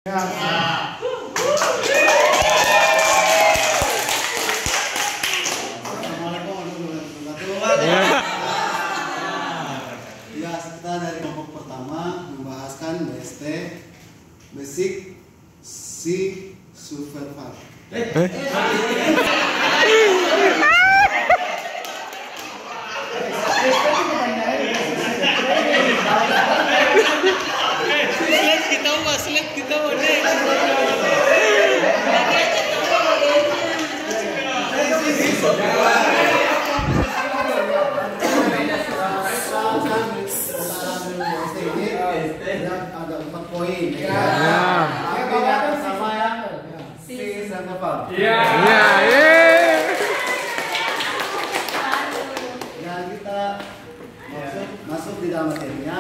Assalamualaikum warahmatullahi wabarakatuh. Ya, kita dari kelompok pertama membahaskan BST Basic C Survival. Ada 4 poin. Yang pertama ya, C Survival. Dan kita masuk di dalam materinya.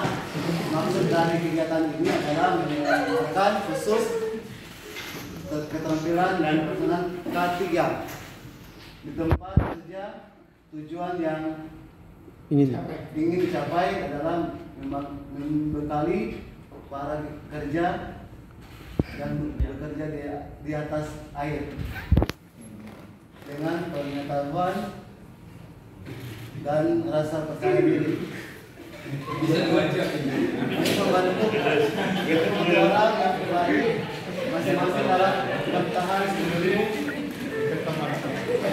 Maksud dari kegiatan ini adalah meningkatkan khusus keterampilan dan perkenan K3 di tempat kerja. Tujuan yang ingin dicapai adalah membekali para kerja yang bekerja di atas air dengan pengetahuan dan rasa percaya diri. Membantu orang yang baik masing-masing dalam bertahan sendiri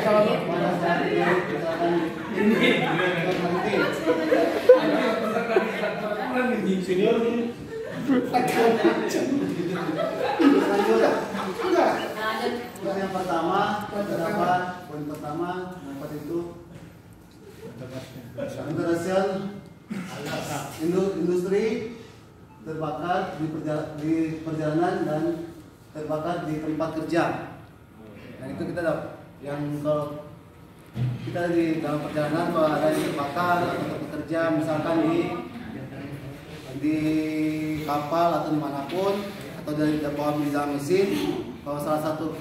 pada saat yang misalkan berhenti. Yang pertama terdapat poin pertama dapat itu internasional industri terbakar di perjalanan dan terbakar di tempat kerja. Dan itu kita dapat yang kalau kita di dalam perjalanan kalau ada yang terbakar atau tempat kerja misalkan di kapal atau dimanapun atau dari bawah di dalam mesin, kalau salah satu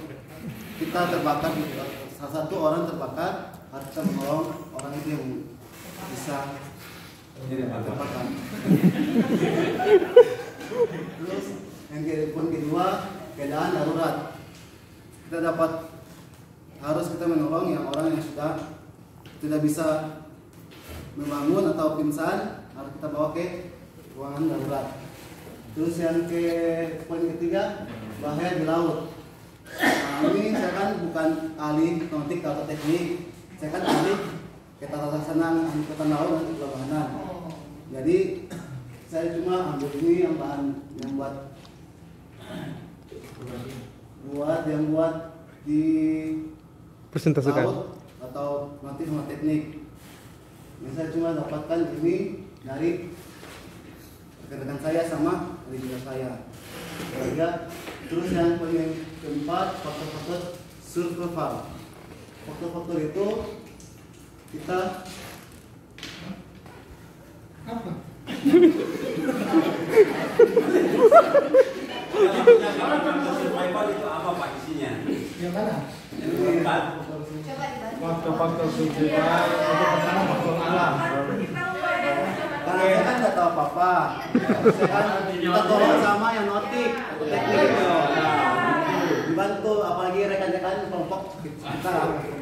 kita terbakar, salah satu orang terbakar, harus kita menolong orang itu yang bisa terbakar. Terus yang kedua, keadaan darurat. Kita harus kita menolong yang orang yang sudah tidak bisa membangun atau pingsan, harus kita bawa ke ruangan darurat. Terus yang poin ketiga, bahaya di laut. Nah, ini saya kan bukan ahli nautik atau teknik, saya kan ahli ketatanegaraan angkutan laut dan pelabuhanan. Jadi saya cuma ambil ini yang bahan yang buat di presentasikan laut atau nanti sama teknik. Yang saya cuma dapatkan ini dari rekan-rekan saya sama dari juga saya. Terus yang paling keempat, faktor-faktor survival. Faktor-faktor itu kita apa? Survival itu apa Pak isinya? Yang mana? faktor survival itu pertama faktor alam. Karena saya kan nggak tahu apa-apa. Saya kan kita tolong sama yang notik atau teknik itu. Dibantu, apalagi rekan-rekan kelompok kita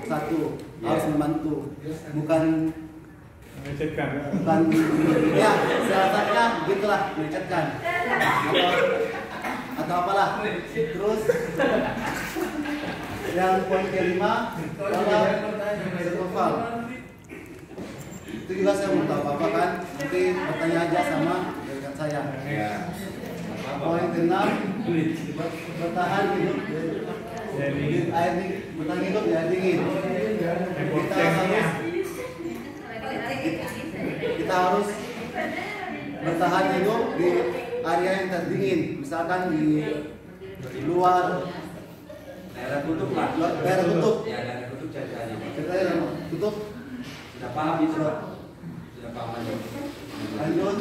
satu harus membantu, bukan ya salah gitulah melecehkan atau apalah. Terus yang poin kelima adalah survival. Itu juga saya mau tahu apa kan, nanti bertanya aja sama rekan saya. Poin keenam, bertahan hidup di air bertahan hidup di air dingin. Kita harus bertahan hidup di area yang terdingin, misalkan di luar daerah kutub lah. Daerah kutub. Ya, daerah kutub ceritanya. Ceritanya kutub. Sudah paham itu Pak? Sudah paham aja. Lanjut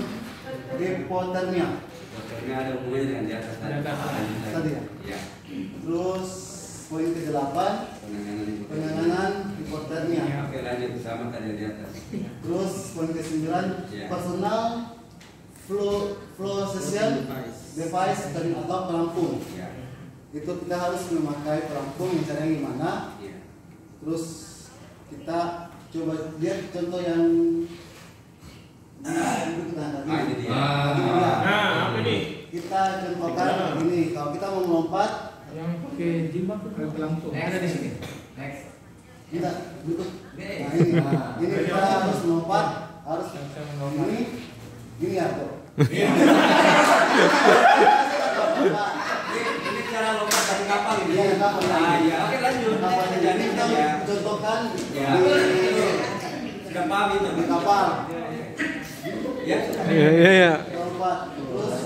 hipotermia. Hipotermia ada hubungannya dengan di atas Tadi ya. Iya. Terus poin ke-8 penanganan hipotermia. Oke, lanjut sama tadi di atas. Terus poin ke-9 personal fluorescent device atau pelampung. itu kita harus memakai perampung yang caranya gimana. Iya. Terus kita coba lihat contoh yang ini kita tadi. Ini dia. Nah, apa nih? Kita contohkan begini, kalau kita mau melompat, Yang pakai jilbab tuh kayak langsung. Ada di sini. Next. kita butuh. Nah, ini kita harus melompat, harus ini ya tuh. Ini cara lompat dari kapal ini. Iya, kapal. Iya. Oke, lanjut. Kapal ini Jadi kita ya. contohkan Ya. di Sudah paham itu. kapal. Ya. Iya. Lompat terus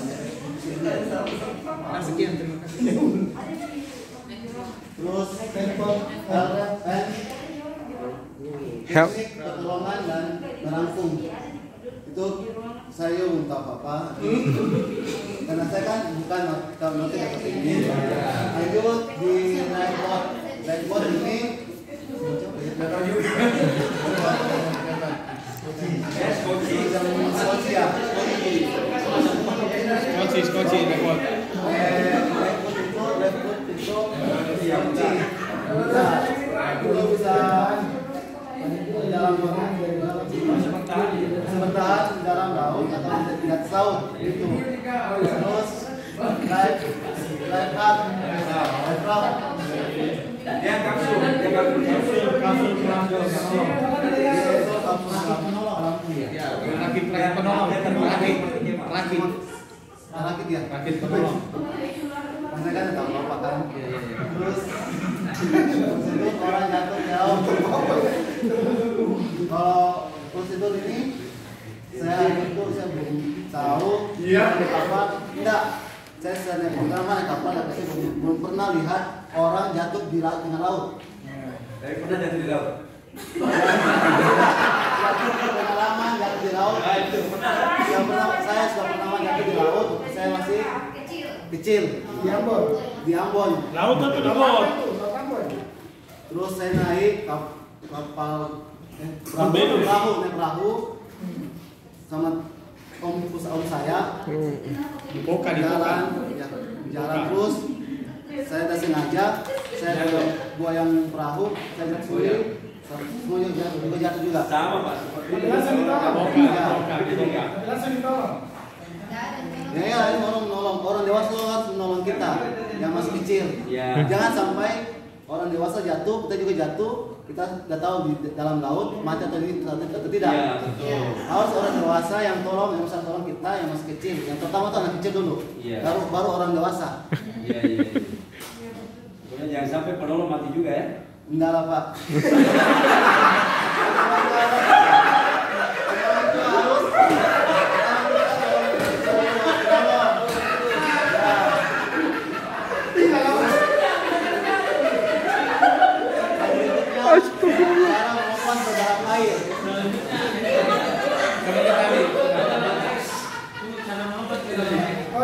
Sekian, terima kasih. terus tempo Help. teknik pertolongan dan merangkum itu saya minta apa karena saya kan bukan nanti kata ini lanjut di lightboard ini skoci ya Skoci, dapat. Itu bisa dalam bertahan di dalam laut atau di atas laut itu. Terus life up. Dia kapsul Rakit ya. Rakit penolong. Karena kan tahu apa kan. Terus itu orang jatuh jauh. Kalau prosedur ini saya belum tahu. Iya. Kapal enggak. Saya sedang pertama naik kapal tapi saya belum pernah lihat orang jatuh di laut tengah laut. Dari pernah jatuh di laut. Pengalaman jatuh di laut. Saya sudah pernah jatuh di laut. Saya masih kecil di Ambon. Laut atau di bawah? Terus saya naik kapal perahu sama om saya jalan terus saya udah sengaja saya goyang perahu saya sendiri semuanya jatuh juga Sama, Pak. ya ini nolong orang dewasa harus menolong kita yang masih kecil. Ya. Jangan sampai orang dewasa jatuh, kita juga jatuh, kita tidak tahu di dalam laut mati atau tidak. Ya, betul. Harus orang dewasa yang bisa tolong kita yang masih kecil. Yang pertama tuh anak kecil dulu, Iya. baru orang dewasa. Iya. Pokoknya jangan sampai penolong mati juga ya. Enggak lah Pak.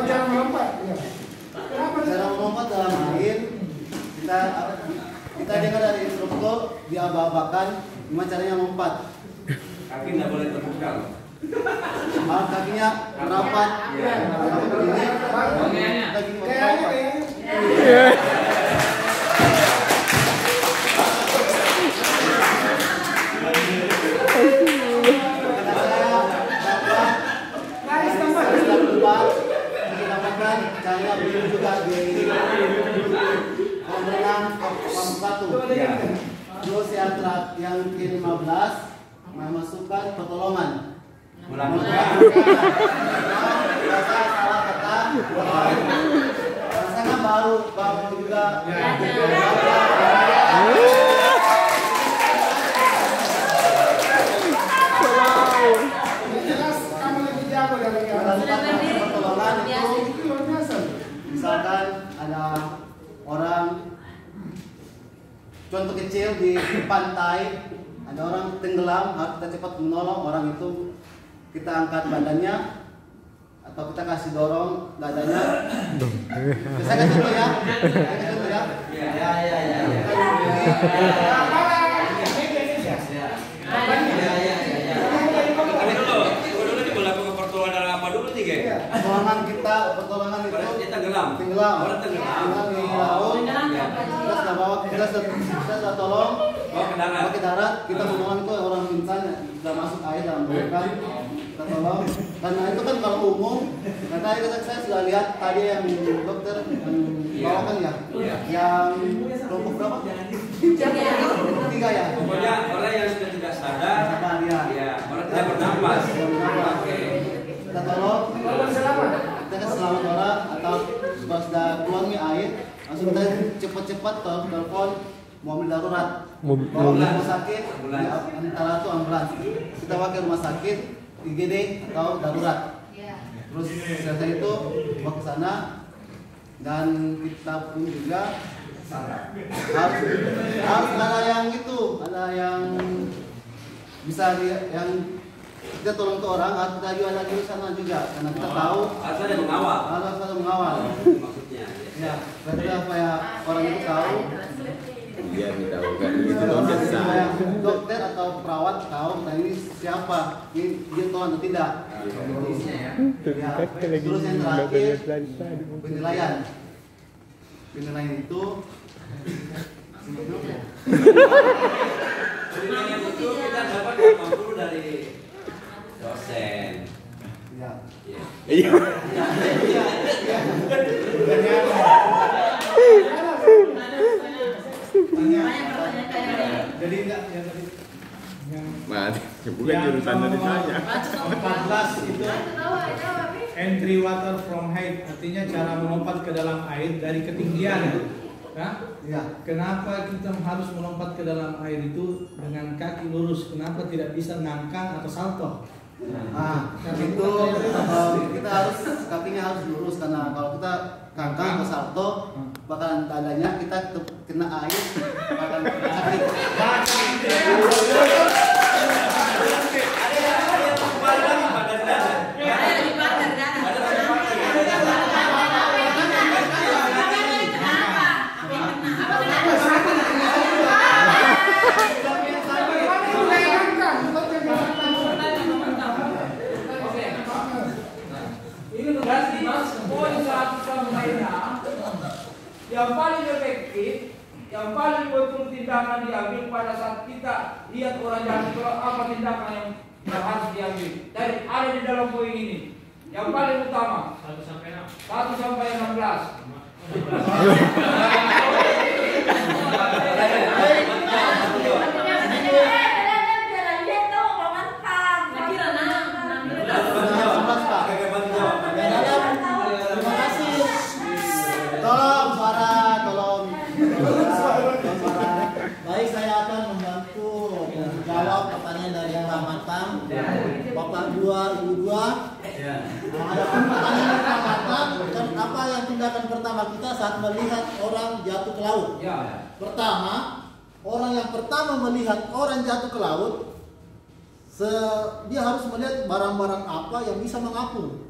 Cara melompat. Cara melompat dalam air kita dengar dari instruktur diaba-abakan gimana caranya melompat. Kaki nggak boleh terbuka. Kakinya rapat. Kita gini melompat. Caranya beliau juga di kolam renang Batu. Terus yang ke-15 memasukkan pertolongan. Melakukan. Salah kata. Rasanya baru juga. Pertolongan itu misalkan ada orang contoh kecil di pantai, ada orang tenggelam, harus kita cepat menolong orang itu, kita angkat badannya atau kita kasih dorong dadanya. Saya kasih contoh ya. Pertolongan itu Tenggelam. Orang tenggelam. tengah di laut, kita sudah bawa, kita sudah tolong Bawa ke darat. bawa ke darat, kita menolong itu orang pingsan yang sudah masuk air dalam bekan, kita tolong. Karena itu kan kalau umum, karena itu saya sudah lihat tadi yang dokter yang bawa kan ya, yang kelompok berapa? Tiga ya. Pokoknya orang yang sudah tidak sadar, Sadar, ya. ya, orang tidak bernafas. Oke. Kita tolong, kita kasih selamat orang atau kalau sudah keluar nih air, langsung kita cepat-cepat telepon mobil darurat, Mobil- bawa ke mobil. rumah sakit, antara itu ambulans, kita pakai rumah sakit, IGD atau darurat. Terus setelah itu bawa ke sana dan kita pun juga harus ada yang itu, ada yang bisa yang kita tolong ke orang, harus kita juga ada di sana juga karena kita tahu Harus ada yang mengawal. harus ada mengawal. Maksudnya. Ya, berarti supaya orang itu tahu, Biar kita bukan gitu dong biasa. supaya dokter atau perawat tahu nah ini siapa, ini dia tahu atau tidak. Ya, terus yang terakhir penilaian. Penilaian itu Penilaian itu kita dapat 80 dari dosen. ya. Ya. Iya. Jadi enggak yang tadi yang Mati. Bukan jurusan dari saya. 14 itu entry water from height, artinya cara melompat ke dalam air dari ketinggian. Ya? Ya. Kenapa kita harus melompat ke dalam air itu dengan kaki lurus? Kenapa tidak bisa ngangkang atau salto? Nah, itu kita harus kakinya harus lurus karena kalau kita kangkang atau salto bakalan tandanya kita kena air bakalan sakit. Ini tugas Dimas, poin 1 sampainya yang paling efektif, yang paling betul tindakan diambil pada saat kita lihat orang jalan itu apa tindakan yang harus diambil. Dari ada di dalam poin ini. Yang paling utama 1 sampai 16. Terima kasih. Tolong suara, tolong. Baik, saya akan membantu menjawab pertanyaan dari Pak Matang, Bapak 2, Ibu 2. Ada pertanyaan Pak Matang, dan apa yang tindakan pertama kita saat melihat orang jatuh ke laut? Pertama, orang yang pertama melihat orang jatuh ke laut, dia harus melihat barang-barang apa yang bisa mengapung.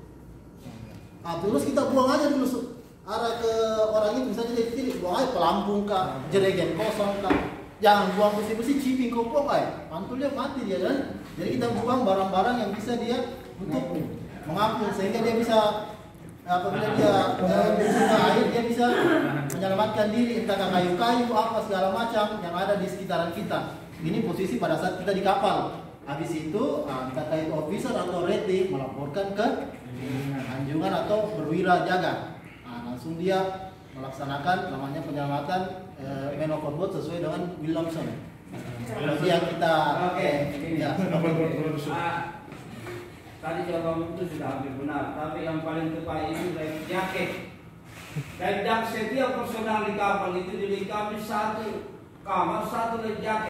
Nah, terus kita buang aja dulu arah ke orang itu, misalnya dia titik, buang aja pelampung kah, jerigen kosong kah. Jangan buang besi-besi ciping kau buang aja, pantulnya mati dia kan. Jadi kita buang barang-barang yang bisa dia untuk mengapung sehingga dia bisa apabila dia bersuka air dia bisa menyelamatkan diri, entah kayu-kayu apa segala macam yang ada di sekitaran kita. Ini posisi pada saat kita di kapal. Habis itu terkait officer atau rating melaporkan ke anjungan atau berwira jaga. Langsung dia melaksanakan namanya penyelamatan man overboard sesuai dengan Williamson. Jadi yang kita ya. Tadi jawaban itu sudah hampir benar, tapi yang paling tepat ini life jacket. Life jacket setiap personal di kapal itu dilengkapi 1 kamar 1 life jacket.